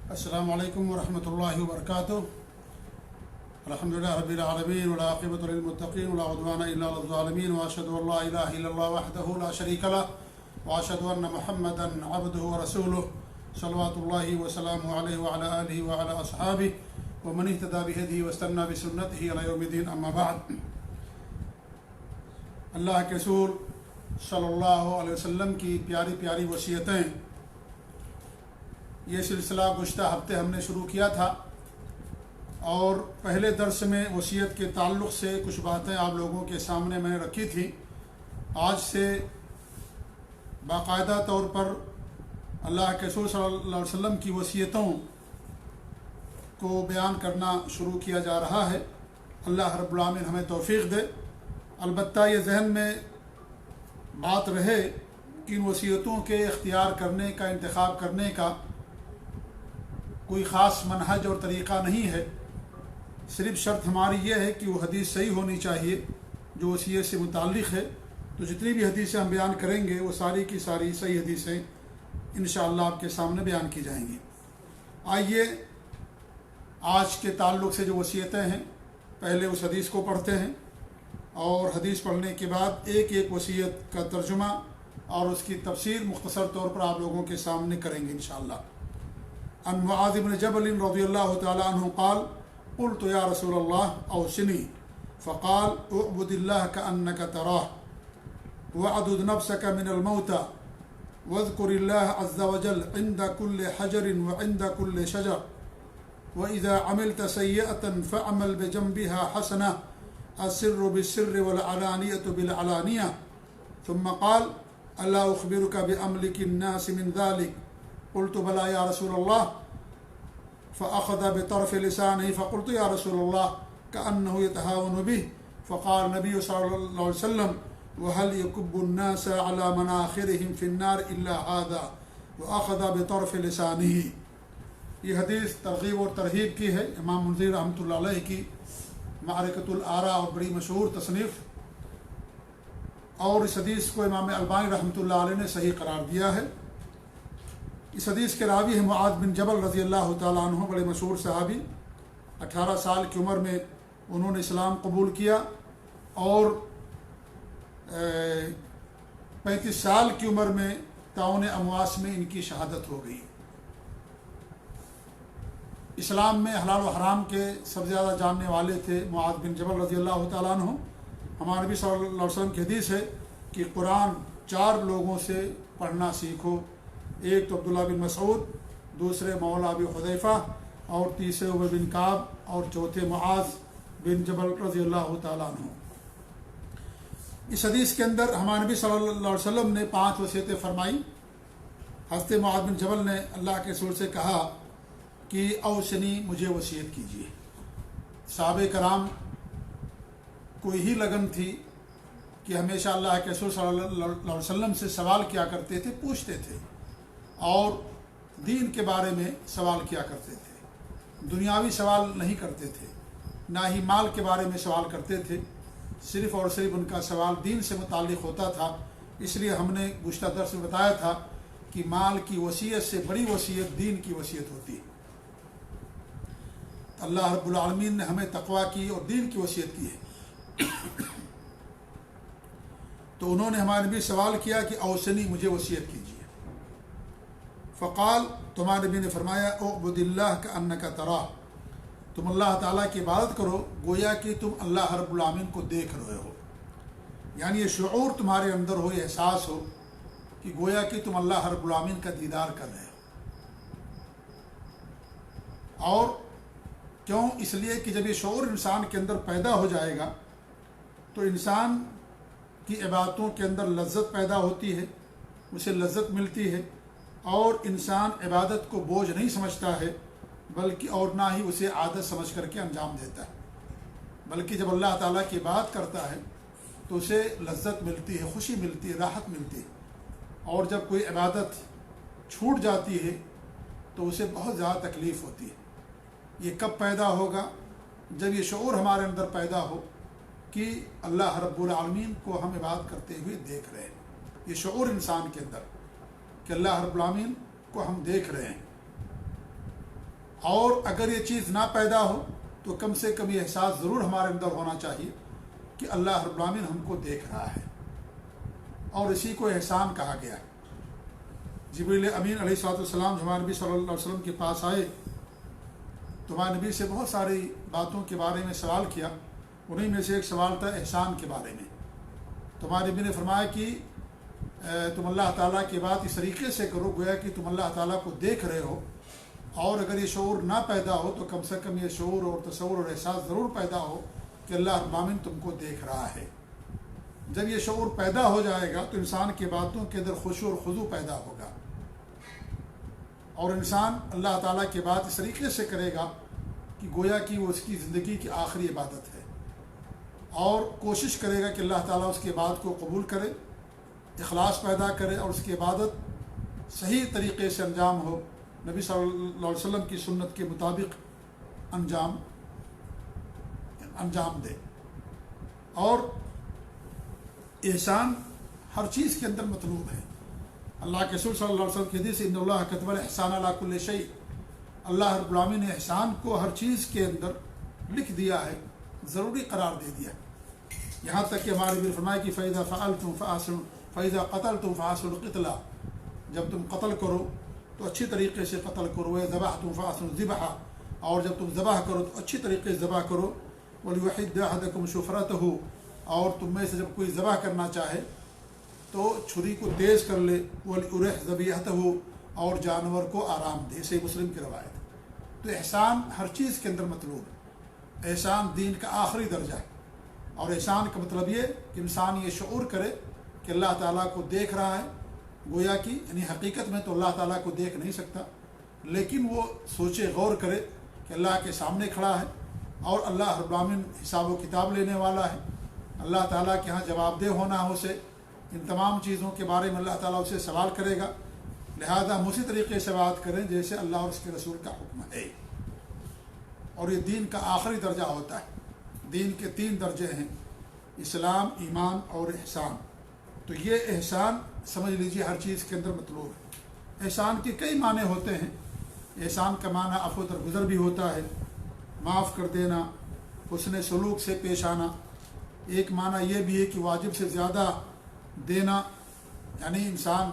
السلام علیکم ورحمۃ اللہ وبرکاتہ۔ الحمدللہ رب العالمین والعاقبۃ للمتقین ولا عدوان الا علی الظالمین واشهد ان لا الہ الا اللہ وحدہ لا شریک له واشهد ان محمدا عبدہ ورسولہ صلوات اللہ وسلامہ علیہ وعلی آلہ وعلی اصحابہ ومن اهتدى بهدیہ واستنى بسنتہ الی یوم الدین، اما بعد۔ اللہ کے رسول صلی اللہ علیہ وسلم کی پیاری پیاری وصیتیں، یہ سلسلہ گزشتہ ہفتے ہم نے شروع کیا تھا، اور پہلے درس میں وصیت کے تعلق سے کچھ باتیں آپ لوگوں کے سامنے میں نے رکھی تھی۔ آج سے باقاعدہ طور پر اللہ کے رسول صلی اللہ علیہ وسلم کی وصیتوں کو بیان کرنا شروع کیا جا رہا ہے۔ اللہ رب العالمین ہمیں توفیق دے۔ البتہ یہ ذہن میں بات رہے کہ ان وصیتوں کے اختیار کرنے کا، انتخاب کرنے کا کوئی خاص منہج اور طریقہ نہیں ہے، صرف شرط ہماری یہ ہے کہ وہ حدیث صحیح ہونی چاہیے جو وصیت سے متعلق ہے۔ تو جتنی بھی حدیثیں ہم بیان کریں گے وہ ساری کی ساری صحیح حدیثیں انشاءاللہ آپ کے سامنے بیان کی جائیں گی۔ آئیے آج کے تعلق سے جو وصیتیں ہیں، پہلے اس حدیث کو پڑھتے ہیں، اور حدیث پڑھنے کے بعد ایک ایک وصیت کا ترجمہ اور اس کی تفسیر مختصر طور پر آپ لوگوں کے سامنے کریں گے انشاءاللہ۔ عن معاذ بن جبل رضی اللہ تعالی عنہ قال قلت یا رسول اللہ اوصنی فقال اعبد اللہ کأنک تراہ وعدد نفسک من الموتى واذکر اللہ عز وجل عند كل حجر وعند كل شجر وإذا عملت سيئة فاعمل بجنبها حسنة السر بالسر والعلانية بالعلانية ثم قال ألا أخبرك بأملك الناس من ذلك قلت بلى يا رسول الله فأخذ بطرف لسانه فقلت يا رسول الله كأنه يتهاون به فقال النبي صلى الله عليه وسلم وهل يكب الناس على مناخرهم في النار إلا هذا وأخذ بطرف لسانه۔ یہ حدیث ترغیب اور ترہیب کی ہے، امام منذری رحمۃ اللہ علیہ کی معرکۃ الآراء اور بڑی مشہور تصنیف، اور اس حدیث کو امام البانی رحمۃ اللہ علیہ نے صحیح قرار دیا ہے۔ اس حدیث کے راوی ہیں معاذ بن جبل رضی اللہ تعالیٰ عنہ، بڑے مشہور صحابی۔ 18 سال کی عمر میں انہوں نے اسلام قبول کیا، اور 35 سال کی عمر میں طاعون امواس میں ان کی شہادت ہو گئی۔ اسلام میں حلال و حرام کے سب سے زیادہ جاننے والے تھے معاذ بن جبل رضی اللہ تعالیٰ عنہ۔ ہمارے نبی صلی اللہ علیہ وسلم کی حدیث ہے کہ قرآن 4 لوگوں سے پڑھنا سیکھو، ایک تو عبداللہ بن مسعود، دوسرے مولا ابی حذیفہ، اور تیسرے عمر بن کعب، اور چوتھے معاذ بن جبل رضی اللہ تعالیٰ عنہ۔ اس حدیث کے اندر ہمارے نبی صلی اللہ علیہ وسلم نے 5 وصیتیں فرمائی۔ حضرت معاذ بن جبل نے اللہ کے رسول سے کہا کہ اوصنی، مجھے وصیت کیجیے۔ صحابہ کرام کو یہی لگن تھی کہ ہمیشہ اللہ کے رسول صلی اللہ علیہ وسلم سے سوال کیا کرتے تھے، پوچھتے تھے، اور دین کے بارے میں سوال کیا کرتے تھے۔ دنیاوی سوال نہیں کرتے تھے، نہ ہی مال کے بارے میں سوال کرتے تھے، صرف اور صرف ان کا سوال دین سے متعلق ہوتا تھا۔ اس لیے ہم نے گزشتہ درس میں بتایا تھا کہ مال کی وصیت سے بڑی وصیت دین کی وصیت ہوتی ہے۔ اللہ رب العالمین نے ہمیں تقویٰ کی اور دین کی وصیت کی ہے۔ تو انہوں نے ہمارے نبی سوال کیا کہ اوصنی، مجھے وصیت کیجیے۔ فقال، تمہارے نبی نے فرمایا اعبد اللہ کأنک تراہ، تم اللہ تعالیٰ کی عبادت کرو گویا کہ تم اللہ رب العالمین کو دیکھ رہے ہو، یعنی یہ شعور تمہارے اندر ہو، یہ احساس ہو کہ گویا کہ تم اللہ رب العالمین کا دیدار کر رہے ہو۔ اور کیوں؟ اس لیے کہ جب یہ شعور انسان کے اندر پیدا ہو جائے گا تو انسان کی عبادتوں کے اندر لذت پیدا ہوتی ہے، اسے لذت ملتی ہے، اور انسان عبادت کو بوجھ نہیں سمجھتا ہے، بلکہ اور نہ ہی اسے عادت سمجھ کر کے انجام دیتا ہے، بلکہ جب اللہ تعالیٰ کی بات کرتا ہے تو اسے لذت ملتی ہے، خوشی ملتی ہے، راحت ملتی ہے، اور جب کوئی عبادت چھوٹ جاتی ہے تو اسے بہت زیادہ تکلیف ہوتی ہے۔ یہ کب پیدا ہوگا؟ جب یہ شعور ہمارے اندر پیدا ہو کہ اللہ رب العالمین کو ہم عبادت کرتے ہوئے دیکھ رہے ہیں، یہ شعور انسان کے اندر کہ اللہ رب العالمین کو ہم دیکھ رہے ہیں، اور اگر یہ چیز نہ پیدا ہو تو کم سے کم یہ احساس ضرور ہمارے اندر ہونا چاہیے کہ اللہ رب العالمین ہم کو دیکھ رہا ہے، اور اسی کو احسان کہا گیا ہے۔ جبریل امین علیہ الصلوۃ والسلام ہمارے نبی صلی اللہ علیہ وسلم کے پاس آئے تو ہمارے نبی سے بہت ساری باتوں کے بارے میں سوال کیا، انہیں میں سے ایک سوال تھا احسان کے بارے میں۔ تو ہمارے نبی نے فرمایا کہ تم اللہ تعالیٰ کی بات اس طریقے سے کرو گویا کہ تم اللہ تعالیٰ کو دیکھ رہے ہو، اور اگر یہ شعور نہ پیدا ہو تو کم سے کم یہ شعور اور تصور اور احساس ضرور پیدا ہو کہ اللہ رب العالمین تم کو دیکھ رہا ہے۔ جب یہ شعور پیدا ہو جائے گا تو انسان کی باتوں کے اندر خشوع اور خضوع پیدا ہوگا، اور انسان اللہ تعالیٰ کی بات اس طریقے سے کرے گا کہ گویا کہ وہ اس کی زندگی کی آخری عبادت ہے، اور کوشش کرے گا کہ اللہ تعالیٰ اس کی عبادت کو قبول کرے، اخلاص پیدا کرے، اور اس کی عبادت صحیح طریقے سے انجام ہو، نبی صلی اللہ علیہ وسلم کی سنت کے مطابق انجام دے۔ اور احسان ہر چیز کے اندر مطلوب ہے۔ اللہ کے رسول صلی اللہ علیہ وسلم کی حدیث ان اللہ کتب الاحسان علی کل شیء، اللہ رب العالمین نے احسان کو ہر چیز کے اندر لکھ دیا ہے، ضروری قرار دے دیا ہے۔ یہاں تک کہ ہمارے نبی نے فرمایا کہ فَإِذَا فَعَلْتُمْ فَأَحْسِنُوا فَإِذَا قَتَلْتُمْ فَأَحْسِنُوا الْقِتْلَةَ، جب تم قتل کرو تو اچھی طریقے سے قتل کرو، وَإِذَا ذَبَحْتُمْ فَأَحْسِنُوا الذِّبْحَ، اور جب تم ذبح کرو تو اچھی طریقے سے ذبح کرو، وَلْيُحِدَّ أَحَدُكُمْ شُفْرَتَهُ، اور تم میں سے جب کوئی ذبح کرنا چاہے تو چھری کو تیز کر لے، وَلْيُرِحْ ذَبِيحَتَهُ، اور جانور کو آرام دے، صحیح مسلم کی روایت۔ تو احسان ہر چیز کے اندر مطلوب ہے، احسان دین کا آخری درجہ ہے، اور احسان کا مطلب یہ کہ انسان یہ شعور کرے کہ اللہ تعالیٰ کو دیکھ رہا ہے، گویا کہ یعنی حقیقت میں تو اللہ تعالیٰ کو دیکھ نہیں سکتا، لیکن وہ سوچے غور کرے کہ اللہ کے سامنے کھڑا ہے، اور اللہ رب العالمین حساب و کتاب لینے والا ہے، اللہ تعالیٰ کے ہاں جواب دہ ہونا ہے اسے، ان تمام چیزوں کے بارے میں اللہ تعالیٰ اسے سوال کرے گا، لہذا ہم اسی طریقے سے بات کریں جیسے اللہ اور اس کے رسول کا حکم ہے۔ اور یہ دین کا آخری درجہ ہوتا ہے۔ دین کے 3 درجے ہیں، اسلام، ایمان اور احسان۔ تو یہ احسان سمجھ لیجیے ہر چیز کے اندر مطلوب ہے۔ احسان کے کئی معنی ہوتے ہیں۔ احسان کا معنی عفو درگزر بھی ہوتا ہے، معاف کر دینا، حسن سلوک سے پیش آنا۔ ایک معنی یہ بھی ہے کہ واجب سے زیادہ دینا، یعنی انسان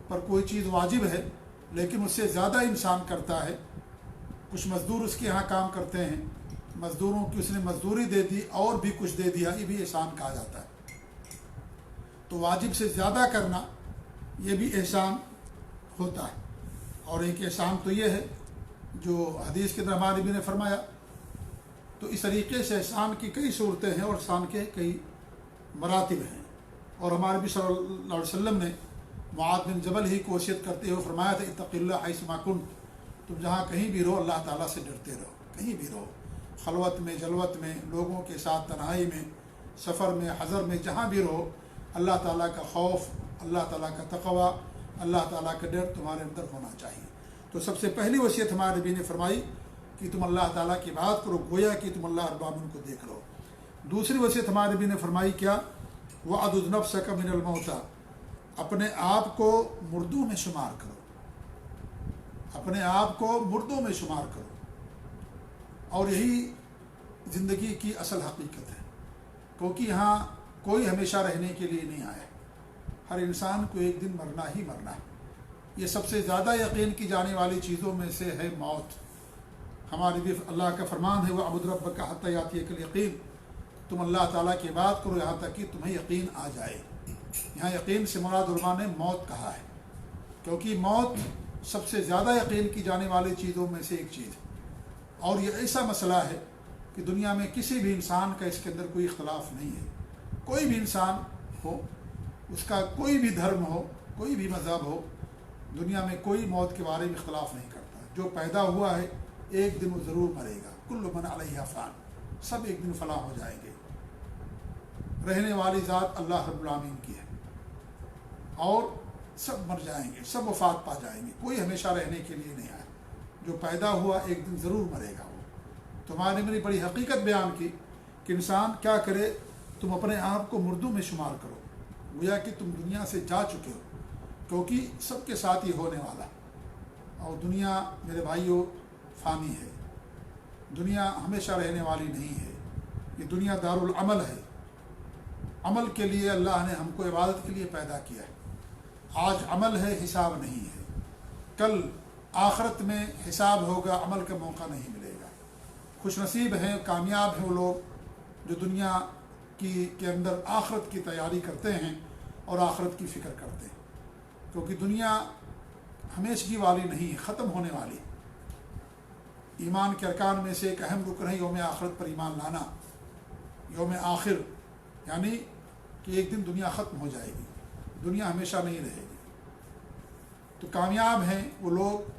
پر کوئی چیز واجب ہے لیکن اس سے زیادہ انسان کرتا ہے۔ کچھ مزدور اس کے یہاں کام کرتے ہیں، مزدوروں کی اس نے مزدوری دے دی اور بھی کچھ دے دیا، یہ بھی احسان کہا جاتا ہے۔ تو واجب سے زیادہ کرنا یہ بھی احسان ہوتا ہے۔ اور ایک احسان تو یہ ہے جو حدیث کے اندر ہمارے نبی نے فرمایا۔ تو اس طریقے سے احسان کی کئی صورتیں ہیں اور احسان کے کئی مراتب ہیں، اور ہمارے نبی صلی اللہ علیہ وسلم نے معاذ بن جبل ہی کو وصیت کرتے ہوئے فرمایا تھا اتق اللہ حیث ما کنت، تم جہاں کہیں بھی رہو اللہ تعالیٰ سے ڈرتے رہو، کہیں بھی رہو، خلوت میں، جلوت میں، لوگوں کے ساتھ تنہائی میں، سفر میں، حضر میں، جہاں بھی رہو اللہ تعالیٰ کا خوف، اللہ تعالیٰ کا تقوی، اللہ تعالیٰ کا ڈر تمہارے اندر ہونا چاہیے۔ تو سب سے پہلی وصیت ہمارے نبی نے فرمائی کہ تم اللہ تعالیٰ کی بات کرو گویا کہ تم اللہ رب العالمین کو دیکھ رہو۔ دوسری وصیت ہمارے نبی نے فرمائی کیا، وَعَدُدْ نَفْسَكَ مِنَ الْمَوْتَى، اپنے آپ کو مردوں میں شمار کرو، اپنے آپ کو مردوں میں شمار کرو۔ اور یہی زندگی کی اصل حقیقت ہے، کیونکہ یہاں کوئی ہمیشہ رہنے کے لیے نہیں آیا، ہر انسان کو ایک دن مرنا ہی مرنا ہے۔ یہ سب سے زیادہ یقین کی جانے والی چیزوں میں سے ہے موت۔ ہمارے بھی اللہ کا فرمان ہے وَاعْبُدْ رَبَّكَ حَتَّى يَأْتِيَكَ الْيَقِينُ، تم اللہ تعالیٰ کی بات کرو یہاں تک کہ تمہیں یقین آ جائے۔ یہاں یقین سے مراد علماء نے موت کہا ہے، کیونکہ موت سب سے زیادہ یقین کی جانے والی چیزوں میں سے ایک چیز ہے، اور یہ ایسا مسئلہ ہے کہ دنیا میں کسی بھی انسان کا اس کے اندر کوئی اختلاف نہیں ہے۔ کوئی بھی انسان ہو، اس کا کوئی بھی دھرم ہو، کوئی بھی مذہب ہو، دنیا میں کوئی موت کے بارے میں اختلاف نہیں کرتا۔ جو پیدا ہوا ہے ایک دن وہ ضرور مرے گا، کل من علیہا فان، سب ایک دن فنا ہو جائیں گے۔ رہنے والی ذات اللہ رب العالمین کی ہے، اور سب مر جائیں گے، سب وفات پا جائیں گے، کوئی ہمیشہ رہنے کے لیے نہیں آیا۔ جو پیدا ہوا ایک دن ضرور مرے گا وہ۔ تمہارے میری بڑی حقیقت بیان کی کہ انسان کیا کرے، تم اپنے آپ کو مردوں میں شمار کرو، گویا کہ تم دنیا سے جا چکے ہو، کیونکہ سب کے ساتھ یہ ہونے والا ہے۔ اور دنیا میرے بھائیوں فانی ہے، دنیا ہمیشہ رہنے والی نہیں ہے، یہ دنیا دارالعمل ہے، عمل کے لیے اللہ نے ہم کو عبادت کے لیے پیدا کیا ہے، آج عمل ہے حساب نہیں ہے، کل آخرت میں حساب ہوگا، عمل کا موقع نہیں ملے گا۔ خوش نصیب ہیں، کامیاب ہیں وہ لوگ جو دنیا کے اندر آخرت کی تیاری کرتے ہیں اور آخرت کی فکر کرتے ہیں، کیونکہ دنیا ہمیشگی والی نہیں ہے، ختم ہونے والی۔ ایمان کے ارکان میں سے ایک اہم رکن ہے یوم آخرت پر ایمان لانا۔ یوم آخر یعنی کہ ایک دن دنیا ختم ہو جائے گی، دنیا ہمیشہ نہیں رہے گی۔ تو کامیاب ہیں وہ لوگ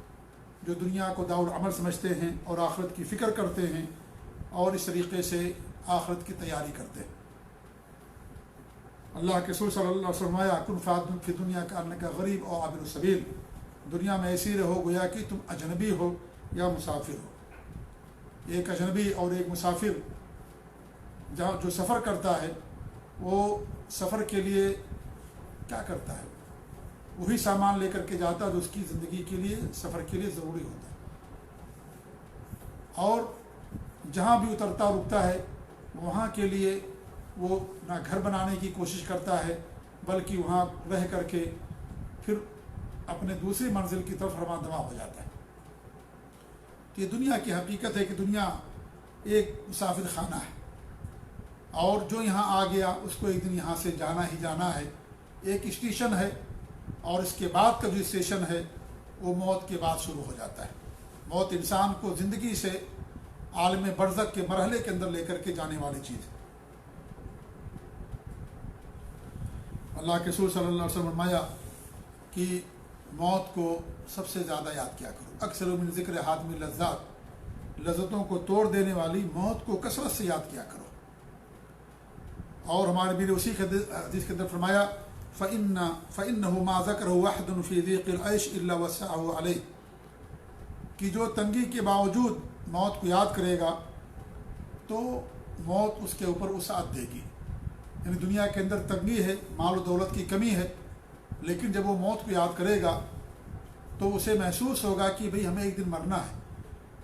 جو دنیا کو دارالعمل سمجھتے ہیں اور آخرت کی فکر کرتے ہیں اور اس طریقے سے آخرت کی تیاری کرتے ہیں۔ اللہ کے رسول صلی اللہ علیہ وسلم فرمایا کن فی فی دنیا کا انکا غریب اور عابر السبیل، دنیا میں ایسی رہو گویا کہ تم اجنبی ہو یا مسافر ہو۔ ایک اجنبی اور ایک مسافر جو سفر کرتا ہے وہ سفر کے لیے کیا کرتا ہے؟ وہی سامان لے کر کے جاتا ہے جو اس کی زندگی کے لیے، سفر کے لیے ضروری ہوتا ہے، اور جہاں بھی اترتا رکتا ہے وہاں کے لیے وہ نہ گھر بنانے کی کوشش کرتا ہے بلکہ وہاں رہ کر کے پھر اپنے دوسری منزل کی طرف رواں دواں ہو جاتا ہے۔ تو یہ دنیا کی حقیقت ہے کہ دنیا ایک مسافر خانہ ہے، اور جو یہاں آ گیا اس کو ایک دن یہاں سے جانا ہی جانا ہے۔ ایک اسٹیشن ہے، اور اس کے بعد کا جو اسٹیشن ہے وہ موت کے بعد شروع ہو جاتا ہے۔ موت انسان کو زندگی سے عالم برزخ کے مرحلے کے اندر لے کر کے جانے والی چیز ہے۔ اللہ کے رسول صلی اللہ علیہ وسلم فرمایا کہ موت کو سب سے زیادہ یاد کیا کرو، اکثر من ذکر حاتم اللذات، لذتوں کو توڑ دینے والی موت کو کثرت سے یاد کیا کرو۔ اور ہمارے نبی نے اسی حدیث کے اندر فرمایا فَإِنَّهُ مَا ذَكَرَهُ وَحْدٌ فِي ضِيقِ الْعَيْشِ إِلَّا وَسَعَهُ عَلَيْهِ، کہ جو تنگی کے باوجود موت کو یاد کرے گا تو موت اس کے اوپر وسعت دے گی۔ یعنی دنیا کے اندر تنگی ہے، مال و دولت کی کمی ہے، لیکن جب وہ موت کو یاد کرے گا تو اسے محسوس ہوگا کہ بھئی ہمیں ایک دن مرنا ہے،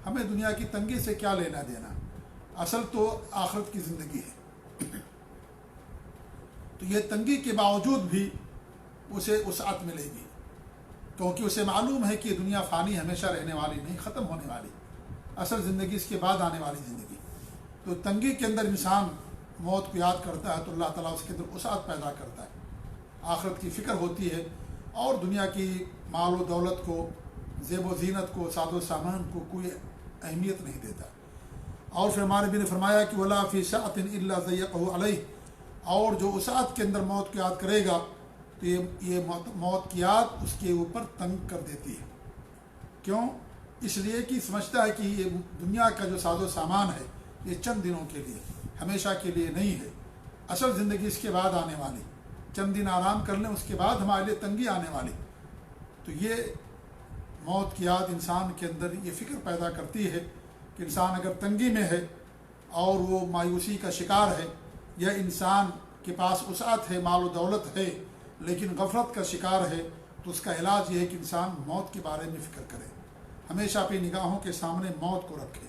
ہمیں دنیا کی تنگی سے کیا لینا دینا، اصل تو آخرت کی زندگی ہے۔ تو یہ تنگی کے باوجود بھی اسے وسعت ملے گی، کیونکہ اسے معلوم ہے کہ دنیا فانی ہمیشہ رہنے والی نہیں، ختم ہونے والی، اصل زندگی اس کے بعد آنے والی زندگی۔ تو تنگی کے اندر انسان موت کو یاد کرتا ہے تو اللہ تعالیٰ اس کے اندر وسعت پیدا کرتا ہے، آخرت کی فکر ہوتی ہے، اور دنیا کی مال و دولت کو، زیب و زینت کو، ساز و سامان کو کوئی اہمیت نہیں دیتا۔ اور پھر ہمارے نبی نے فرمایا کہ وَلَا فِي سَعَةٍ إِلَّا ضَيَّقَهُ عَلَيْهِ، اور جو وسعت کے اندر موت کو یاد کرے گا تو یہ موت کی یاد اس کے اوپر تنگ کر دیتی ہے۔ کیوں؟ اس لیے کہ سمجھتا ہے کہ یہ دنیا کا جو ساز و سامان ہے یہ چند دنوں کے لیے، ہمیشہ کے لیے نہیں ہے، اصل زندگی اس کے بعد آنے والی، چند دن آرام کر لیں اس کے بعد ہمارے لیے تنگی آنے والی۔ تو یہ موت کی یاد انسان کے اندر یہ فکر پیدا کرتی ہے کہ انسان اگر تنگی میں ہے اور وہ مایوسی کا شکار ہے، یا انسان کے پاس وسعت ہے، مال و دولت ہے، لیکن غفلت کا شکار ہے، تو اس کا علاج یہ ہے کہ انسان موت کے بارے میں فکر کرے، ہمیشہ اپنی نگاہوں کے سامنے موت کو رکھے،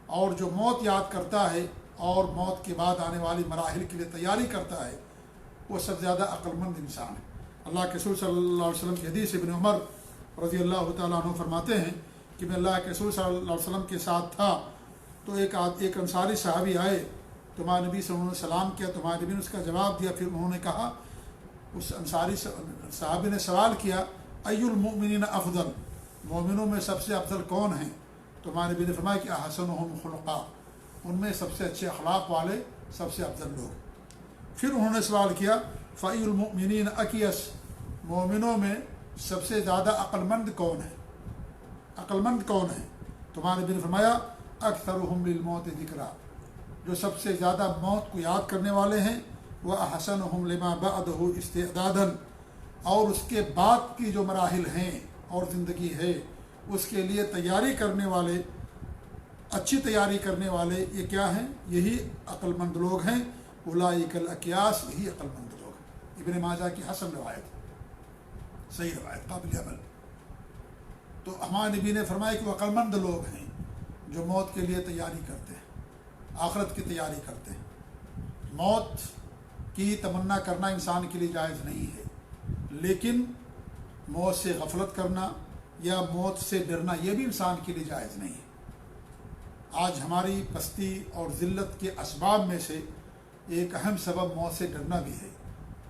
اور جو موت یاد کرتا ہے اور موت کے بعد آنے والی مراحل کے لیے تیاری کرتا ہے وہ سب سے زیادہ عقل مند انسان ہے۔ اللہ کے رسول صلی اللہ علیہ وسلم کی حدیث ابن عمر رضی اللہ تعالیٰ عنہ فرماتے ہیں کہ میں اللہ کے رسول صلی اللہ علیہ وسلم کے ساتھ تھا تو ایک انصاری صحابی آئے، تو ہمارے نبی صلی اللہ علیہ وسلم نے سلام کیا، تو ہمارے نبی نے اس کا جواب دیا۔ پھر انہوں نے کہا، اس انصاری صحابی نے سوال کیا، ای المؤمنین افضل، مومنوں میں سب سے افضل کون ہیں؟ تو ہمارے نبی نے فرمایا کہ احسنہم خلقا، ان میں سب سے اچھے اخلاق والے سب سے افضل لوگ۔ پھر انہوں نے سوال کیا، فای المؤمنین اکیس، مومنوں میں سب سے زیادہ عقل مند کون ہے؟ عقل مند کون ہے؟ تو ہمارے نبی نے فرمایا اکثرہم للموت ذکرا، جو سب سے زیادہ موت کو یاد کرنے والے ہیں، وہ احسنہم لما بعدہ استعدادا، اور اس کے بعد کی جو مراحل ہیں اور زندگی ہے اس کے لیے تیاری کرنے والے، اچھی تیاری کرنے والے یہ کیا ہیں؟ یہی عقل مند لوگ ہیں۔ اولئک الاکیاس، یہی عقل مند لوگ ہیں۔ ابن ماجہ کی حسن روایت، صحیح روایت، قابل عمل۔ تو ہمارے نبی نے فرمایا کہ وہ عقل مند لوگ ہیں، جو موت کے لیے تیاری کرتے ہیں، آخرت کی تیاری کرتے ہیں۔ موت کی تمنا کرنا انسان کے لیے جائز نہیں ہے، لیکن موت سے غفلت کرنا یا موت سے ڈرنا یہ بھی انسان کے لیے جائز نہیں ہے۔ آج ہماری پستی اور ذلت کے اسباب میں سے ایک اہم سبب موت سے ڈرنا بھی ہے۔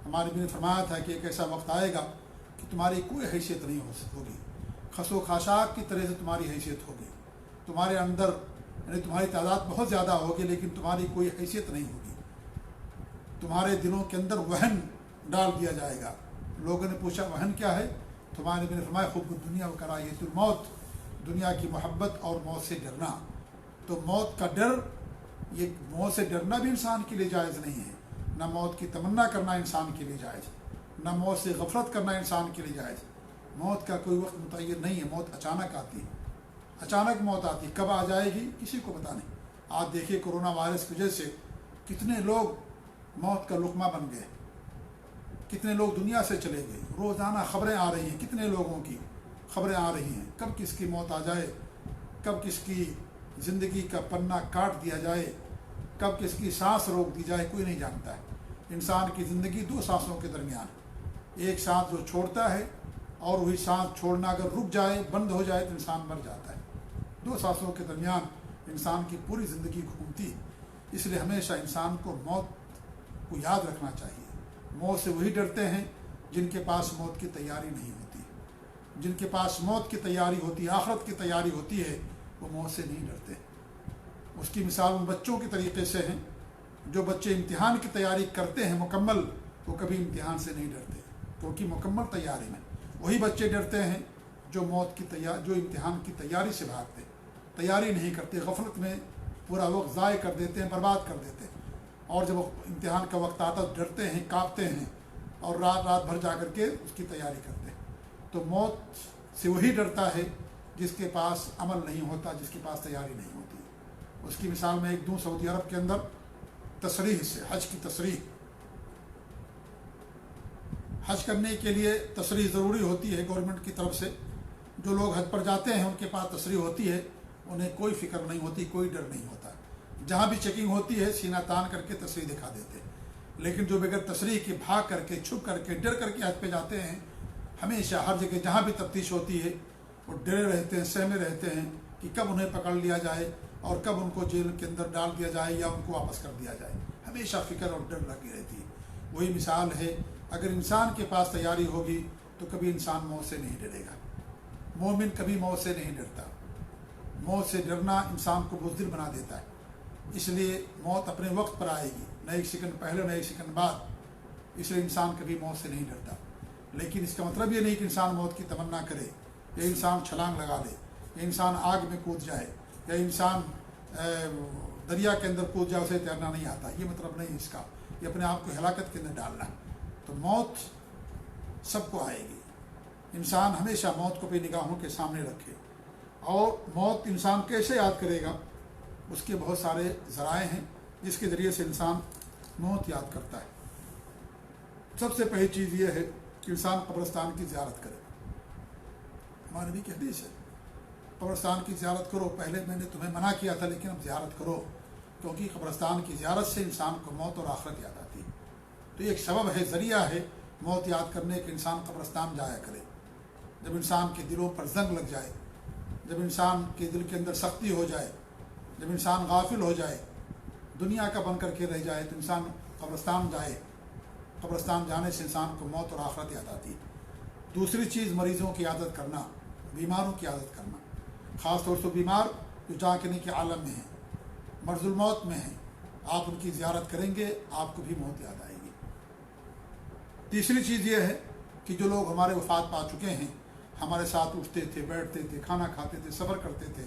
ہمارے نبی نے فرمایا تھا کہ ایک ایسا وقت آئے گا کہ تمہاری کوئی حیثیت نہیں ہوگی، خس و خاشاک کی طرح سے تمہاری حیثیت ہوگی، تمہارے اندر یعنی تمہاری تعداد بہت زیادہ ہوگی لیکن تمہاری کوئی حیثیت نہیں ہوگی، تمہارے دلوں کے اندر وہن ڈال دیا جائے گا۔ لوگوں نے پوچھا وہن کیا ہے؟ تمہارے نبی نے فرمایا حب الدنیا و کراہیت الموت، دنیا کی محبت اور موت سے ڈرنا۔ تو موت کا ڈر، یہ موت سے ڈرنا بھی انسان کے لیے جائز نہیں ہے، نہ موت کی تمنا کرنا انسان کے لیے جائز، نہ موت سے غفلت کرنا انسان کے لیے جائز۔ موت کا کوئی وقت متعین نہیں ہے، موت اچانک آتی ہے، اچانک موت آتی، کب آ جائے گی کسی کو پتہ نہیں۔ آج دیکھیے کورونا وائرس کی وجہ سے کتنے لوگ موت کا لقمہ بن گئے، کتنے لوگ دنیا سے چلے گئے، روزانہ خبریں آ رہی ہیں، کتنے لوگوں کی خبریں آ رہی ہیں، کب کس کی موت آ جائے، کب کس کی زندگی کا پنہ کاٹ دیا جائے، کب کس کی سانس روک دی جائے، کوئی نہیں جانتا ہے۔ انسان کی زندگی دو سانسوں کے درمیان، ایک سانس جو چھوڑتا ہے اور وہی سانس چھوڑنا اگر رک جائے، بند ہو جائے تو انسان مر جاتا ہے۔ دو سانسوں کے درمیان انسان کی پوری زندگی گھومتی ہے، اس لیے ہمیشہ انسان کو موت کو یاد رکھنا چاہیے۔ موت سے وہی ڈرتے ہیں جن کے پاس موت کی تیاری نہیں ہوتی، جن کے پاس موت کی تیاری ہوتی ہے، آخرت کی تیاری ہوتی ہے، وہ موت سے نہیں ڈرتے۔ اس کی مثال ان بچوں کے طریقے سے ہیں، جو بچے امتحان کی تیاری کرتے ہیں مکمل، وہ کبھی امتحان سے نہیں ڈرتے کیونکہ مکمل تیاری میں۔ وہی بچے ڈرتے ہیں جو جو امتحان کی تیاری سے بھاگتے، تیاری نہیں کرتے، غفلت میں پورا وقت ضائع کر دیتے ہیں، برباد کر دیتے ہیں، اور جب امتحان کا وقت آتا تو ڈرتے ہیں، کانپتے ہیں اور رات بھر جا کر کے اس کی تیاری کرتے ہیں۔ تو موت سے وہی ڈرتا ہے جس کے پاس عمل نہیں ہوتا، جس کے پاس تیاری نہیں ہوتی۔ اس کی مثال میں ایک دوں، سعودی عرب کے اندر تصریح سے، حج کی تصریح، حج کرنے کے لیے تصریح ضروری ہوتی ہے گورنمنٹ کی طرف سے۔ جو لوگ حج پر جاتے ہیں ان کے پاس تصریح ہوتی ہے، انہیں کوئی فکر نہیں ہوتی، کوئی ڈر نہیں ہوتا، جہاں بھی چیکنگ ہوتی ہے سینہ تان کر کے تصریح دکھا دیتے ہیں۔ لیکن جو بغیر تصریح کے بھاگ کر کے، چھپ کر کے، ڈر کر کے حج پہ جاتے ہیں، ہمیشہ ہر جگہ جہاں بھی تفتیش ہوتی ہے وہ ڈرے رہتے ہیں، سہمے رہتے ہیں کہ کب انہیں پکڑ لیا جائے اور کب ان کو جیل کے اندر ڈال دیا جائے یا ان کو واپس کر دیا جائے، ہمیشہ فکر اور ڈر لگی رہتی ہے۔ وہی مثال ہے، اگر انسان کے پاس تیاری ہوگی تو کبھی انسان موت سے نہیں ڈرے گا۔ مومن کبھی موت سے نہیں ڈرتا، موت سے ڈرنا انسان کو بزدل بنا دیتا ہے۔ اس لیے موت اپنے وقت پر آئے گی، نہ ایک سیکنڈ پہلے نہ ایک سیکنڈ بعد، اس لیے انسان کبھی موت سے نہیں ڈرتا۔ لیکن اس کا مطلب یہ نہیں کہ انسان موت کی تمنا کرے، یا انسان چھلانگ لگا لے، یا انسان آگ میں کود جائے، یا انسان دریا کے اندر کود جائے، اسے تیرنا نہیں آتا، یہ مطلب نہیں اس کا، یہ اپنے آپ کو ہلاکت کے اندر ڈالنا۔ تو موت سب کو آئے گی، انسان ہمیشہ موت کو اپنی نگاہوں کے سامنے رکھے۔ اور موت انسان کیسے یاد کرے گا؟ اس کے بہت سارے ذرائع ہیں جس کے ذریعے سے انسان موت یاد کرتا ہے۔ سب سے پہلی چیز یہ ہے کہ انسان قبرستان کی زیارت کرے۔ ہمارے نبی کی حدیث ہے، قبرستان کی زیارت کرو، پہلے میں نے تمہیں منع کیا تھا لیکن اب زیارت کرو، کیونکہ قبرستان کی زیارت سے انسان کو موت اور آخرت یاد آتی ہے۔ تو یہ ایک سبب ہے، ذریعہ ہے موت یاد کرنے کے، انسان قبرستان جایا کرے۔ جب انسان کے دلوں پر زنگ لگ جائے، جب انسان کے دل کے اندر سختی ہو جائے، جب انسان غافل ہو جائے، دنیا کا بن کر کے رہ جائے، تو انسان قبرستان جائے۔ قبرستان جانے سے انسان کو موت اور آخرت یاد آتی ہے۔ دوسری چیز مریضوں کی عادت کرنا، بیماروں کی عادت کرنا، خاص طور سے بیمار جو جاگنے کے عالم میں ہیں، مرض الموت میں ہیں، آپ ان کی زیارت کریں گے، آپ کو بھی موت یاد آئے گی۔ تیسری چیز یہ ہے کہ جو لوگ ہمارے وفات پا چکے ہیں، ہمارے ساتھ اٹھتے تھے، بیٹھتے تھے، کھانا کھاتے تھے، صبر کرتے تھے،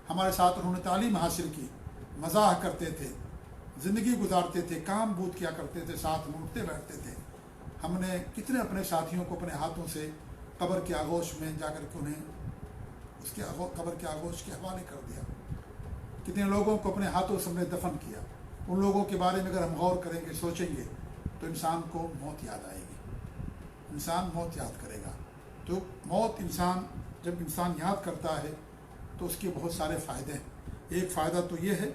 ہمارے ساتھ انہوں نے تعلیم حاصل کی، مزاح کرتے تھے، زندگی گزارتے تھے، کام بود کیا کرتے تھے، ساتھ میں اٹھتے بیٹھتے تھے۔ ہم نے کتنے اپنے ساتھیوں کو اپنے ہاتھوں سے قبر کے آغوش میں جا کر کے انہیں اس کے قبر کے آغوش کے حوالے کر دیا، کتنے لوگوں کو اپنے ہاتھوں سے ہم نے دفن کیا۔ ان لوگوں کے بارے میں اگر ہم غور کریں گے، سوچیں گے، تو انسان کو موت یاد آئے گی، انسان موت یاد کرے گا۔ تو موت جب انسان یاد کرتا ہے تو اس کے بہت سارے فائدے ہیں۔ ایک فائدہ تو یہ ہے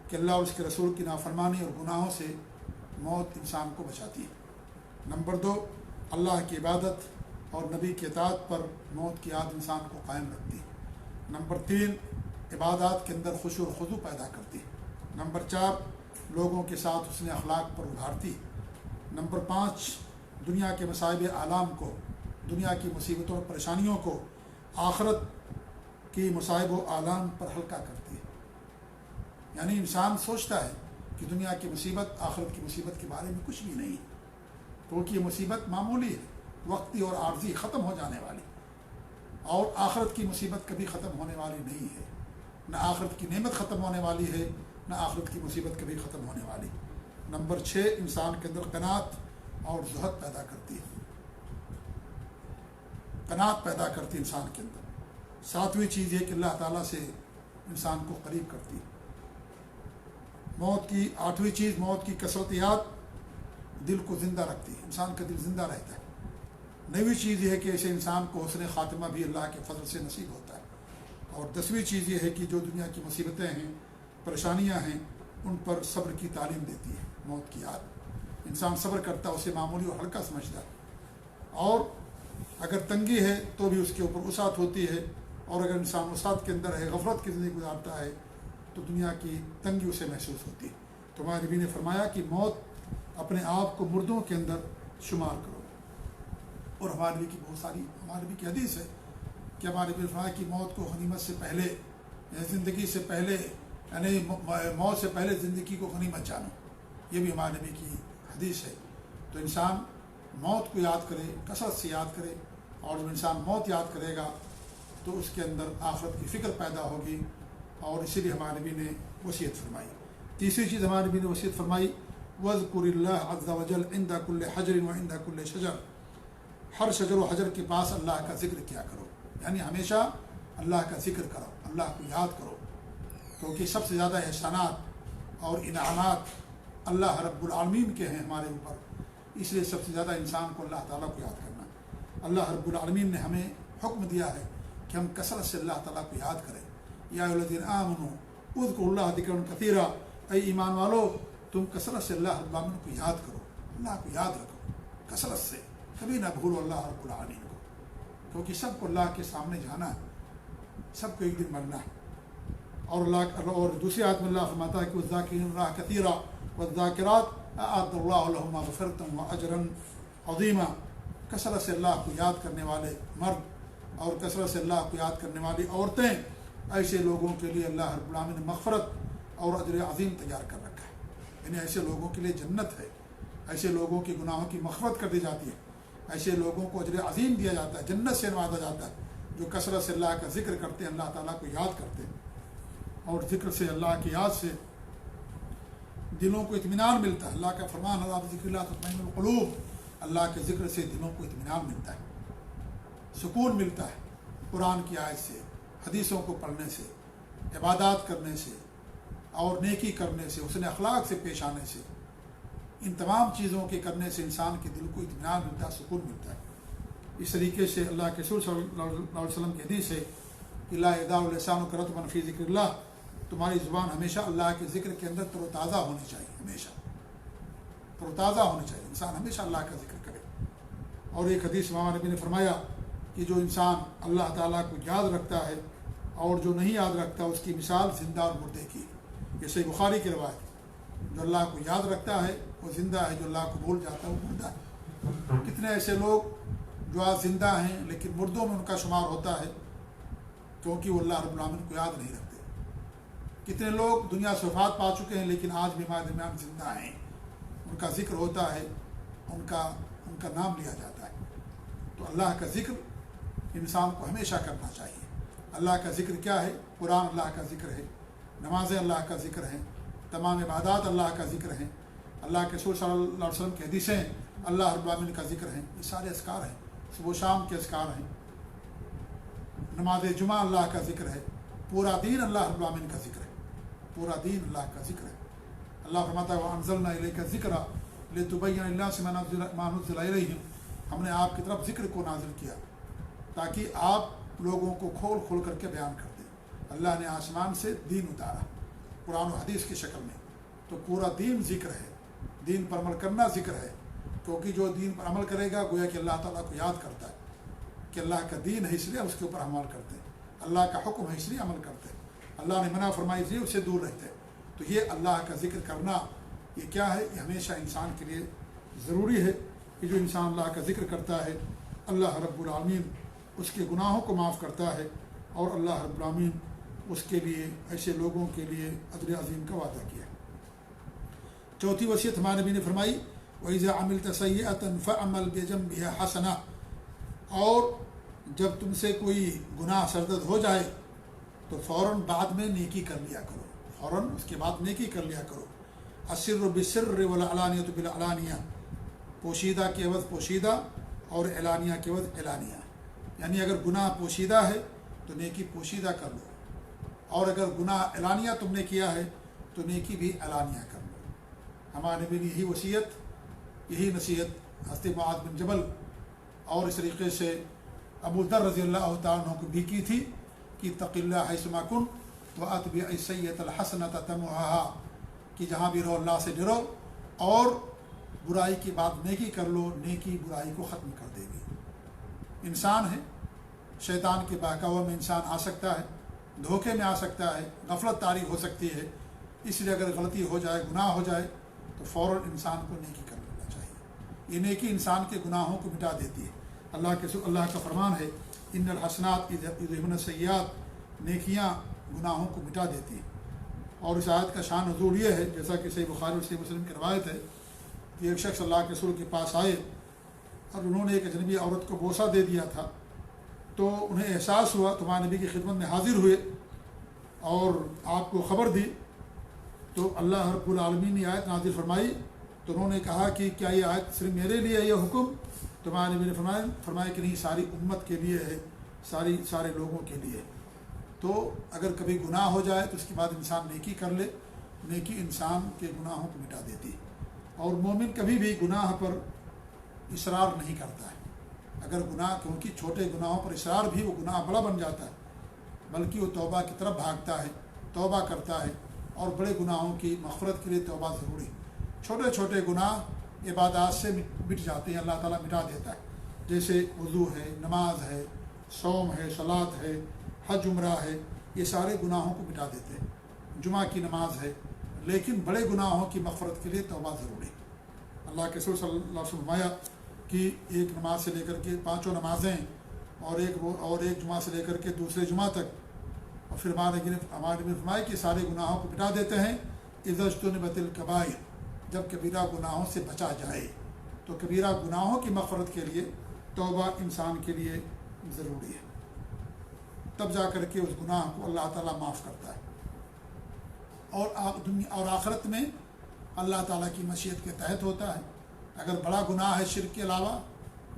کہ اللہ اور اس کے رسول کی نافرمانی اور گناہوں سے موت انسان کو بچاتی ہے۔ نمبر 2، اللہ کی عبادت اور نبی کے اطاعت پر موت کی یاد انسان کو قائم رکھتی ہے۔ نمبر 3، عبادات کے اندر خشوع و خضوع پیدا کرتی ہے۔ نمبر 4، لوگوں کے ساتھ حسن اخلاق پر ابھارتی ہے۔ نمبر 5، دنیا کے مصائب عالم کو، دنیا کی مصیبتوں اور پریشانیوں کو آخرت کی مصائب و عالم پر ہلکا کرتی ہے۔ یعنی انسان سوچتا ہے کہ دنیا کی مصیبت آخرت کی مصیبت کے بارے میں کچھ بھی نہیں، کیونکہ یہ مصیبت معمولی ہے، وقتی اور عارضی، ختم ہو جانے والی، اور آخرت کی مصیبت کبھی ختم ہونے والی نہیں ہے۔ نہ آخرت کی نعمت ختم ہونے والی ہے، نہ آخرت کی مصیبت کبھی ختم ہونے والی۔ نمبر 6، انسان کے اندر قناعت اور زہد پیدا کرتی ہے، قناعت پیدا کرتی ہے انسان کے اندر۔ 7ویں چیز یہ کہ اللہ تعالیٰ سے انسان کو قریب کرتی ہے۔ موت کی 8ویں چیز، موت کی کثرت یاد دل کو زندہ رکھتی ہے، انسان کا دل زندہ رہتا ہے۔ 9ویں چیز یہ ہے کہ ایسے انسان کو حسن خاتمہ بھی اللہ کے فضل سے نصیب ہوتا ہے۔ اور 10ویں چیز یہ ہے کہ جو دنیا کی مصیبتیں ہیں، پریشانیاں ہیں، ان پر صبر کی تعلیم دیتی ہے موت کی یاد۔ انسان صبر کرتا ہے، اسے معمولی اور ہلکا سمجھتا ہے، اور اگر تنگی ہے تو بھی اس کے اوپر وسعت ہوتی ہے، اور اگر انسان وسعت کے اندر ہے، غفلت کی زندگی گزارتا ہے، تو دنیا کی تنگی اسے محسوس ہوتی ہے۔ تو ہمارے نبی نے فرمایا کہ موت اپنے آپ کو مردوں کے اندر شمار کرو۔ اور ہمارے نبی کی بہت ساری، ہمارے نبی کی حدیث ہے کہ ہمارے نبی نے فرمایا کہ موت کو غنیمت سے پہلے، زندگی سے پہلے، یعنی موت سے پہلے زندگی کو غنیمت جانو، یہ بھی ہمارے نبی کی حدیث ہے۔ تو انسان موت کو یاد کرے، کثرت سے یاد کرے، اور جب انسان موت یاد کرے گا تو اس کے اندر آخرت کی فکر پیدا ہوگی، اور اسی لیے ہمارے نبی نے وصیت فرمائی۔ تیسری چیز ہمارے نبی نے وصیت فرمائی، وَاذْكُرِ اللَّهَ عَزَّ وَجَلَّ عِنْدَ كُلِّ حَجَرٍ وَعِنْدَ كُلِّ شَجَرٍ، ہر شجر و حجر کے پاس اللہ کا ذکر کیا کرو، یعنی ہمیشہ اللہ کا ذکر کرو، اللہ کو یاد کرو، کیونکہ سب سے زیادہ احسانات اور انعامات اللہ رب العالمین کے ہیں ہمارے اوپر، اس لیے سب سے زیادہ انسان کو اللہ تعالیٰ کو یاد کرنا۔ اللہ رب العالمین نے ہمیں حکم دیا ہے کہ ہم کثرت سے اللہ تعالیٰ کو یاد کریں۔ یا ایھا الذین آمنوا اذکروا اللہ ذکرا کثیرا، اے ایمان والو تم کثرت سے اللہ رب العالمین کو یاد کرو، اللہ کو یاد رکھو کثرت سے، کبھی نہ بھولو اللہ رب العالمین کو، کیونکہ سب کو اللہ کے سامنے جانا ہے، سب کو ایک دن مرنا ہے۔ اور دوسری آیت میں اللہ فرماتا ہے کہ والذاکرین اللہ کثیرا والذاکرات اعد اللہ لہم مغفرۃ واجرا عظیما، کثرت سے اللہ کو یاد کرنے والے مرد اور کثرت سے اللہ کو یاد کرنے والی عورتیں، ایسے لوگوں کے لیے اللہ رب العالمین نے مغفرت اور اجر عظیم تیار کر رکھا ہے، یعنی ایسے لوگوں کے لیے جنت ہے، ایسے لوگوں کے گناہوں کی مغفرت کر دی جاتی ہے، ایسے لوگوں کو اجر عظیم دیا جاتا ہے، جنت سے نوازا جاتا ہے، جو کثرت سے اللہ کا ذکر کرتے ہیں، اللہ تعالیٰ کو یاد کرتے ہیں۔ اور ذکر سے، اللہ کی یاد سے دلوں کو اطمینان ملتا ہے۔ اللہ کا فرمان، اللہ بذکر اللہ تطمئن القلوب، اللہ کے ذکر سے دلوں کو اطمینان ملتا ہے، سکون ملتا ہے۔ قرآن کی آیت سے، حدیثوں کو پڑھنے سے، عبادات کرنے سے، اور نیکی کرنے سے، حسن اخلاق سے پیش آنے سے، ان تمام چیزوں کے کرنے سے انسان کے دل کو اطمینان ملتا ہے، سکون ملتا ہے۔ اس طریقے سے اللہ کے رسول صلی اللہ علیہ وسلم کی حدیث ہے کہ لا یزال لسانک رطبا فی ذکر اللہ، تمہاری زبان ہمیشہ اللہ کے ذکر کے اندر تر و تازہ ہونی چاہیے، ہمیشہ تر و تازہ ہونی چاہیے، انسان ہمیشہ اللہ کا ذکر کرے۔ اور ایک حدیث امام نبی نے فرمایا کہ جو انسان اللہ تعالیٰ کو یاد رکھتا ہے اور جو نہیں یاد رکھتا، اس کی مثال زندہ اور مردے کی۔ یہ صحیح بخاری کی روایت ہے، جو اللہ کو یاد رکھتا ہے وہ زندہ ہے، جو اللہ کو بھول جاتا ہے وہ مردہ ہے۔ کتنے ایسے لوگ جو آج زندہ ہیں لیکن مردوں میں ان کا شمار ہوتا ہے، کیونکہ وہ اللہ رب العالمین کو یاد نہیں رکھتے۔ کتنے لوگ دنیا سے وفات پا چکے ہیں لیکن آج بھی ہمارے درمیان زندہ ہیں، ان کا ذکر ہوتا ہے، ان کا نام لیا جاتا ہے۔ تو اللہ کا ذکر انسان کو ہمیشہ کرنا چاہیے۔ اللہ کا ذکر کیا ہے؟ قرآن اللہ کا ذکر ہے، نمازیں اللہ کا ذکر ہیں، تمام عبادات اللہ کا ذکر ہیں، اللہ کے رسول صلی اللہ علیہ وسلم کی حدیثیں اللہ رب العالمین کا ذکر ہیں، یہ سارے اذکار ہیں، صبح و شام کے اذکار ہیں۔ نماز جمعہ اللہ کا ذکر ہے، پورا دین اللہ رب العالمین کا ذکر ہے، پورا دین اللہ کا ذکر ہے۔ اللہ فرماتا ہے وَأَنزَلْنَا إِلَيْكَ الذِّكْرَ لِتُبَيِّنَ لِلنَّاسِ مَا نُزِّلَ إِلَيْهِمْ، ہم نے آپ کی طرف ذکر کو نازل کیا تاکہ آپ لوگوں کو کھول کھول کر کے بیان کر دیں۔ اللہ نے آسمان سے دین اتارا قرآن و حدیث کی شکل میں، تو پورا دین ذکر ہے، دین پر عمل کرنا ذکر ہے، کیونکہ جو دین پر عمل کرے گا گویا کہ اللہ تعالیٰ کو یاد کرتا ہے کہ اللہ کا دین ہے، اس لیے اس کے اوپر عمل کرتے ہیں، اللہ کا حکم ہے اس لیے عمل کرتے ہیں، اللہ نے منع فرمائی اس لیے اس سے دور رہتے ہیں۔ تو یہ اللہ کا ذکر کرنا یہ کیا ہے؟ یہ ہمیشہ انسان کے لیے ضروری ہے کہ جو انسان اللہ کا ذکر کرتا ہے اللہ رب العالمین اس کے گناہوں کو معاف کرتا ہے، اور اللہ رب العالمین اس کے لیے ایسے لوگوں کے لیے اجر عظیم کا وعدہ کیا۔ چوتھی وصیت ہمارے نبی نے فرمائی وَإِذَا عَمِلْتَ سَيِّئَةً فَعْمَلْ بِجَنبِهَا حَسَنَةً، اور جب تم سے کوئی گناہ سرزد ہو جائے تو فوراً بعد میں نیکی کر لیا کرو، فوراً اس کے بعد نیکی کر لیا کرو۔ السر بالسر والعلانیۃ بالعلانیہ، پوشیدہ کے عوض پوشیدہ اور اعلانیہ کے عوض اعلانیہ، یعنی اگر گناہ پوشیدہ ہے تو نیکی پوشیدہ کر لو، اور اگر گناہ اعلانیہ تم نے کیا ہے تو نیکی بھی اعلانیہ کر لو۔ ہمارے نبی نے یہی وصیت، یہی نصیحت حضرت معاذ بن جبل اور اس طریقے سے ابو ذر رضی اللہ تعالیٰ عنہ کو بھی کی تھی کہ اتق اللہ حیثما کنت واتبع السیئۃ الحسنۃ تمحها، کہ جہاں بھی رہو اللہ سے ڈرو اور برائی کی بات نیکی کر لو، نیکی برائی کو ختم کر دے گی۔ انسان ہے، شیطان کے بہکاوے میں انسان آ سکتا ہے، دھوکے میں آ سکتا ہے، غفلت طاری ہو سکتی ہے، اس لیے اگر غلطی ہو جائے، گناہ ہو جائے تو فوراً انسان کو نیکی کر لینا چاہیے۔ یہ نیکی انسان کے گناہوں کو مٹا دیتی ہے۔ اللہ کا فرمان ہے ان الحسنات یذهبن السیئات، نیکیاں گناہوں کو مٹا دیتی ہیں۔ اور اس آیت کا شان نزول یہ ہے، جیسا کہ صحیح بخاری اور صحیح مسلم کی روایت ہے کہ ایک شخص اللہ کے رسول کے پاس آئے اور انہوں نے ایک اجنبی عورت کو بوسہ دے دیا تھا، تو انہیں احساس ہوا، تو ہمارے نبی کی خدمت میں حاضر ہوئے اور آپ کو خبر دی، تو اللہ رب العالمین نے آیت نازل فرمائی، تو انہوں نے کہا کہ کیا یہ آیت صرف میرے لیے ہے یہ حکم؟ تو ہمارے نبی نے فرمایا کہ نہیں، ساری امت کے لیے ہے، سارے لوگوں کے لیے۔ تو اگر کبھی گناہ ہو جائے تو اس کے بعد انسان نیکی کر لے، نیکی انسان کے گناہوں کو مٹا دیتی ہے۔ اور مومن کبھی بھی گناہ پر اصرار نہیں کرتا ہے، اگر گناہ، کیونکہ چھوٹے گناہوں پر اصرار بھی وہ گناہ بڑا بن جاتا ہے، بلکہ وہ توبہ کی طرف بھاگتا ہے، توبہ کرتا ہے، اور بڑے گناہوں کی مغفرت کے لیے توبہ ضروری۔ چھوٹے چھوٹے گناہ عبادات سے مٹ جاتے ہیں، اللہ تعالیٰ مٹا دیتا ہے، جیسے وضو ہے، نماز ہے، صوم ہے، صلاۃ ہے، حج عمرہ ہے، یہ سارے گناہوں کو مٹا دیتے ہیں، جمعہ کی نماز ہے، لیکن بڑے گناہوں کی مغفرت کے لیے توبہ ضروری۔ اللہ کے رسول صلی اللہ علیہ وسلم فرمایا کہ ایک نماز سے لے کر کے 5 نمازیں اور ایک جمعہ سے لے کر کے دوسرے جمعہ تک، اور پھر ہمارے نبی نے فرمایا کہ سارے گناہوں کو مٹا دیتے ہیں اذا اجتنبت الکبائر، جب کبیرہ گناہوں سے بچا جائے۔ تو کبیرہ گناہوں کی مغفرت کے لیے توبہ انسان کے لیے ضروری ہے، تب جا کر کے اس گناہ کو اللہ تعالیٰ معاف کرتا ہے، اور آخرت میں اللہ تعالیٰ کی مشیت کے تحت ہوتا ہے۔ اگر بڑا گناہ ہے شرک کے علاوہ،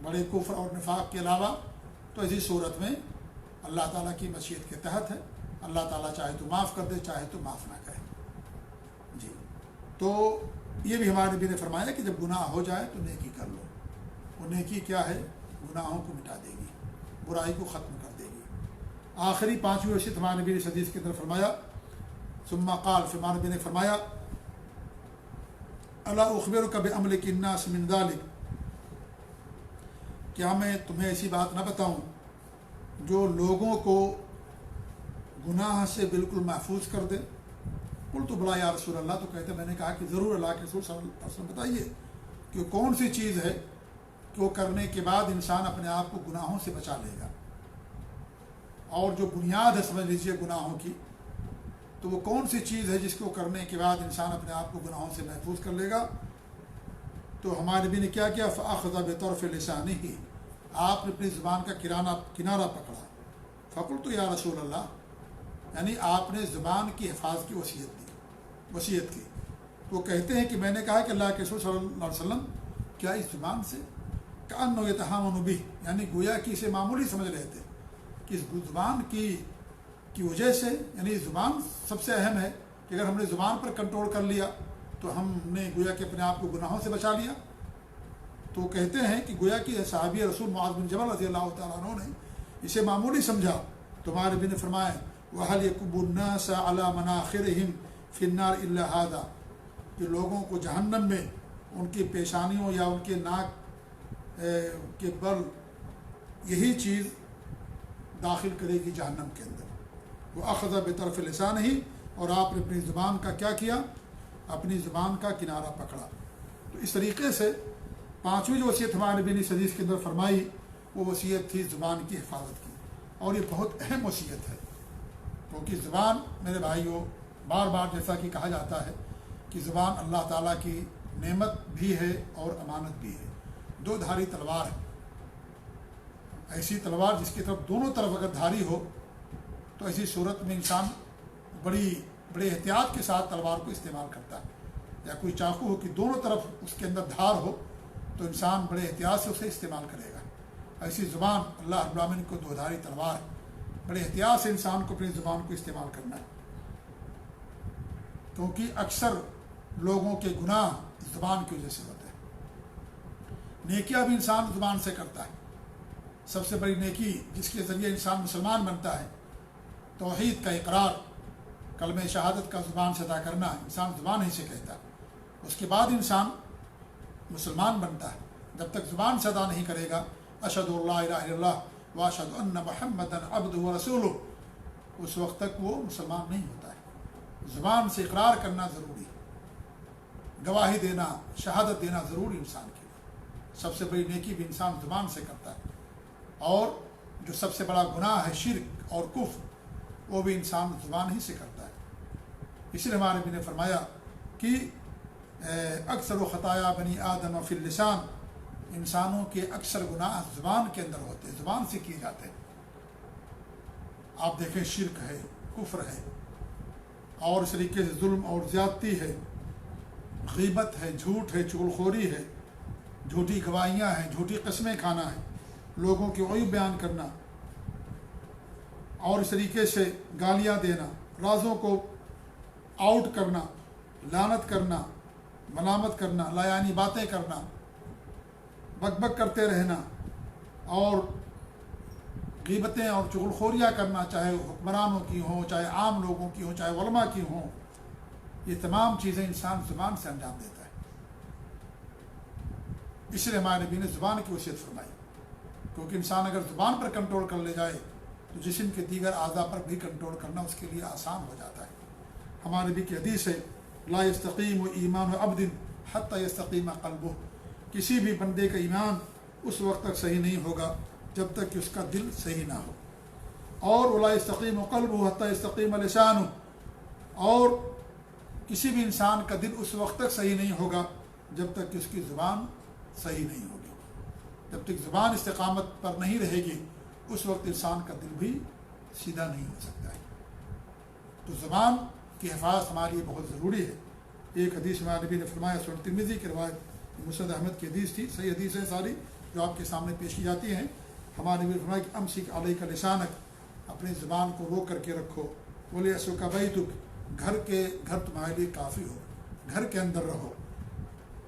بڑے کفر اور نفاق کے علاوہ، تو اسی صورت میں اللہ تعالیٰ کی مشیت کے تحت ہے، اللہ تعالیٰ چاہے تو معاف کر دے، چاہے تو معاف نہ کرے۔ جی، تو یہ بھی ہمارے نبی نے فرمایا کہ جب گناہ ہو جائے تو نیکی کر لو، وہ نیکی کیا ہے؟ گناہوں کو مٹا دے گی، برائی کو ختم کر دے گی۔ آخری 5ویں وصیت ہمارے نبی نے اس حدیث کے اندر فرمایا، ثم قال، پھر ہمارے نبی نے فرمایا الا اخبرک بعملک الناس من ذلک، کیا میں تمہیں ایسی بات نہ بتاؤں جو لوگوں کو گناہ سے بالکل محفوظ کر دے؟ قلت بلا یا رسول اللہ، تو کہتے میں نے کہا کہ ضرور اللہ کے رسول صلی اللہ علیہ وسلم بتائیے کہ کون سی چیز ہے کہ وہ کرنے کے بعد انسان اپنے آپ کو گناہوں سے بچا لے گا، اور جو بنیاد ہے سمجھ لیجیے گناہوں کی، تو وہ کون سی چیز ہے جس کو کرنے کے بعد انسان اپنے آپ کو گناہوں سے محفوظ کر لے گا؟ تو ہمارے نبی نے کیا کیا؟ فاخذ بطرف لسانہ، آپ نے اپنی زبان کا کنارہ پکڑا۔ فقلت یا رسول اللہ، یعنی آپ نے زبان کی حفاظت کی وصیت کی۔ تو کہتے ہیں کہ میں نے کہا کہ اللہ کے رسول صلی اللہ علیہ وسلم کیا اس زبان سے کأنہ یتہاون بہ، یعنی گویا کہ اسے معمولی سمجھ رہے تھے کہ اس زبان کی وجہ سے، یعنی زبان سب سے اہم ہے کہ اگر ہم نے زبان پر کنٹرول کر لیا تو ہم نے گویا کہ اپنے آپ کو گناہوں سے بچا لیا۔ تو کہتے ہیں کہ گویا کہ صحابی رسول معاذ بن جبل رضی اللہ تعالیٰ عنہ نے اسے معمولی سمجھا، تو ہمارے نبی نے فرمایا وَهَلْ يَكُبُّ النَّاسَ عَلَى مَنَاخِرِهِمْ فِي النَّارِ إِلَّا هَذَا، کہ لوگوں کو جہنم میں ان کی پیشانیوں یا ان کے ناک کے بل یہی چیز داخل کرے گی جہنم کے اندر۔ وَأَخَذَ بِطَرْفِ لِسَانِهِ، اور آپ نے اپنی زبان کا کیا کیا؟ اپنی زبان کا کنارہ پکڑا۔ تو اس طریقے سے پانچویں جو وصیت ہمارے نبی نے اس حدیث کے اندر فرمائی وہ وصیت تھی زبان کی حفاظت کی، اور یہ بہت اہم وصیت ہے، کیونکہ زبان میرے بھائیوں بار بار جیسا کہ کہا جاتا ہے کہ زبان اللہ تعالیٰ کی نعمت بھی ہے اور امانت بھی ہے، دو دھاری تلوار ہے، ایسی تلوار جس کی طرف دونوں طرف اگر دھاری ہو تو ایسی صورت میں انسان بڑے احتیاط کے ساتھ تلوار کو استعمال کرتا ہے، یا کوئی چاقو ہو کہ دونوں طرف اس کے اندر دھار ہو تو انسان بڑے احتیاط سے اسے استعمال کرے گا۔ ایسی زبان اللہ رب العالمین کو دو دھاری تلوار ہے، بڑے احتیاط سے انسان کو اپنی زبان کو استعمال کرنا ہے، کیونکہ اکثر لوگوں کے گناہ زبان کی وجہ سے ہوتے ہیں۔ نیکیاں بھی انسان زبان سے کرتا ہے، سب سے بڑی نیکی جس کے ذریعے انسان مسلمان بنتا ہے توحید کا اقرار، کلمہ شہادت کا زبان سے ادا کرنا، انسان زبان ہی سے کہتا ہے، اس کے بعد انسان مسلمان بنتا ہے۔ جب تک زبان سے ادا نہیں کرے گا اشہد اللہ الہ الا اللہ واشہد ان محمدا عبدہ ورسولہ، اس وقت تک وہ مسلمان نہیں ہوتا ہے۔ زبان سے اقرار کرنا ضروری ہے، گواہی دینا، شہادت دینا ضروری انسان کے لیے۔ سب سے بڑی نیکی بھی انسان زبان سے کرتا ہے، اور جو سب سے بڑا گناہ ہے شرک اور کفر وہ بھی انسان زبان ہی سے کرتا ہے۔ اس لیے ہمارے نبی نے فرمایا کہ اکثر و خطایا بنی آدم فی اللسان، انسانوں کے اکثر گناہ زبان کے اندر ہوتے ہیں، زبان سے کیے جاتے ہیں۔ آپ دیکھیں شرک ہے، کفر ہے، اور اس طریقے سے ظلم اور زیادتی ہے، غیبت ہے، جھوٹ ہے، چغلخوری ہے، جھوٹی گواہیاں ہیں، جھوٹی قسمیں کھانا ہے، لوگوں کے عیوب بیان کرنا، اور اس طریقے سے گالیاں دینا، رازوں کو آؤٹ کرنا، لعنت کرنا، ملامت کرنا، لایانی باتیں کرنا، بک بک کرتے رہنا، اور غیبتیں اور چغلخوریاں کرنا، چاہے حکمرانوں کی ہوں، چاہے عام لوگوں کی ہوں، چاہے علماء کی ہوں، یہ تمام چیزیں انسان زبان سے انجام دیتا ہے۔ اس لیے ہمارے نبی نے زبان کی وصیت فرمائی، کیونکہ انسان اگر زبان پر کنٹرول کر لے جائے تو جسم کے دیگر اعضاء پر بھی کنٹرول کرنا اس کے لیے آسان ہو جاتا ہے۔ ہمارے نبی کی حدیث ہے لا یستقیم ایمان عبد حتی یستقیم قلبہ، کسی بھی بندے کا ایمان اس وقت تک صحیح نہیں ہوگا جب تک کہ اس کا دل صحیح نہ ہو، اور ولا یستقیم قلبہ حتی یستقیم لسانہ، اور کسی بھی انسان کا دل اس وقت تک صحیح نہیں ہوگا جب تک کہ اس کی زبان صحیح نہیں ہوگی۔ جب تک زبان استقامت پر نہیں رہے گی اس وقت انسان کا دل بھی سیدھا نہیں ہو سکتا ہے۔ تو زبان کی حفاظت ہمارے لیے بہت ضروری ہے۔ ایک حدیث میں نبی نے فرمایا، سنن ترمذی کی روایت، مسند احمد کی حدیث تھی، صحیح حدیث ہیں ساری جو آپ کے سامنے پیش کی جاتی ہیں۔ ہمارے نبی نے فرمایا کہ امسک علیک لسانک، اپنی زبان کو روک کر کے رکھو، ولیسعک بیتک، گھر تمہارے لیے کافی ہو، گھر کے اندر رہو،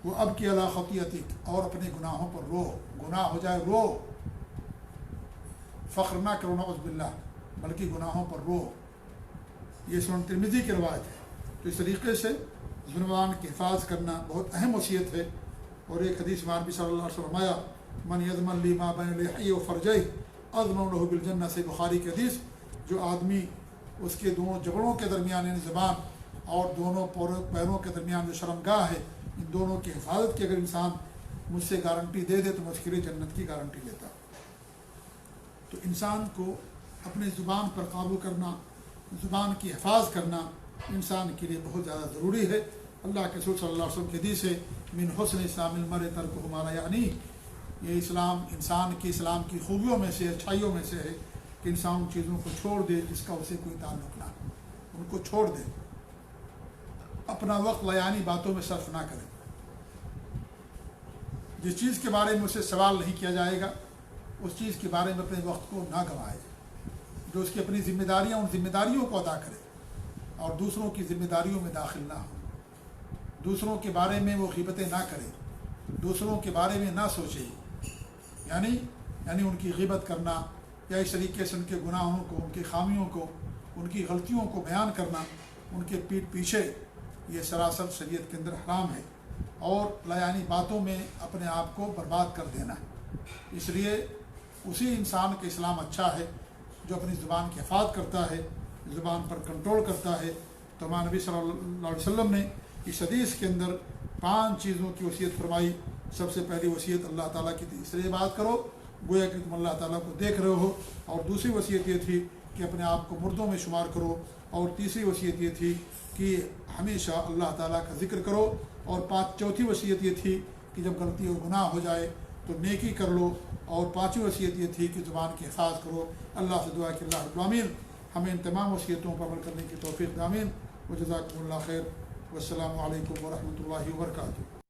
وہ اب کی علی خطیئتک، اور اپنے گناہوں پر رو، گناہ ہو جائے رو، فخر نہ کرو نعوذ باللہ، بلکہ گناہوں پر رو۔ یہ سنن ترمذی کی روایت ہے۔ تو اس طریقے سے زبان کی حفاظت کرنا بہت اہم وصیت ہے۔ اور ایک حدیث میں نبی صلی اللہ علیہ وسلم فرمایا من یضمن لی ما بین لحیہ و فرجیہ اضمن لہ بالجنہ، سے بخاری کی حدیث، جو آدمی اس کے دونوں جبڑوں کے درمیان یعنی زبان اور دونوں پیروں کے درمیان جو شرمگاہ ہے، ان دونوں کی حفاظت کی اگر انسان مجھ سے گارنٹی دے دے تو میں اس کے لیے جنت کی گارنٹی لیتا۔ تو انسان کو اپنے زبان پر قابو کرنا، زبان کی حفاظت کرنا انسان کے لیے بہت زیادہ ضروری ہے۔ اللہ کے رسول صلی اللہ علیہ وسلم کی حدیث ہے من حسن اسلام المرء ترکہ ما لا یعنی، یہ اسلام کی خوبیوں میں سے، اچھائیوں میں سے ہے کہ انسان ان چیزوں کو چھوڑ دے جس کا اسے کوئی تعلق نہ ہو، ان کو چھوڑ دے، اپنا وقت لیانی باتوں میں صرف نہ کرے۔ جس چیز کے بارے میں اسے سوال نہیں کیا جائے گا اس چیز کے بارے میں اپنے وقت کو نہ گنوائے، جو اس کی اپنی ذمہ داریاں ان ذمہ داریوں کو ادا کرے اور دوسروں کی ذمہ داریوں میں داخل نہ ہو، دوسروں کے بارے میں وہ غیبتیں نہ کرے، دوسروں کے بارے میں نہ سوچے، یعنی ان کی غیبت کرنا یا اس طریقے سے ان کے گناہوں کو، ان کی خامیوں کو ان کی غلطیوں کو بیان کرنا ان کے پیٹھ پیچھے یہ سراسر شریعت کے اندر حرام ہے، اور لایعنی باتوں میں اپنے آپ کو برباد کر دینا ہے۔ اس لیے اسی انسان کا اسلام اچھا ہے جو اپنی زبان کی حفاظت کرتا ہے، زبان پر کنٹرول کرتا ہے۔ تو ہمارے نبی صلی اللہ علیہ وسلم نے اس حدیث کے اندر 5 چیزوں کی وصیت فرمائی۔ سب سے پہلی وصیت اللہ تعالیٰ کی تھی، اس لیے بات کرو گویا کہ تم اللہ تعالیٰ کو دیکھ رہے ہو، اور دوسری وصیت یہ تھی کہ اپنے آپ کو مردوں میں شمار کرو، اور تیسری وصیت یہ تھی کہ ہمیشہ اللہ تعالیٰ کا ذکر کرو، اور چوتھی وصیت یہ تھی کہ جب غلطی و گناہ ہو جائے تو نیکی کر لو، اور 5ویں وصیت یہ تھی کہ زبان کی حفاظت کرو۔ اللہ سے دعا کہ اللہ رب العالمین ہمیں ان تمام وصیتوں پر عمل کرنے کی توفیق دے، آمین۔ وجزاکم اللہ خیر، والسلام علیکم ورحمۃ اللہ وبرکاتہ۔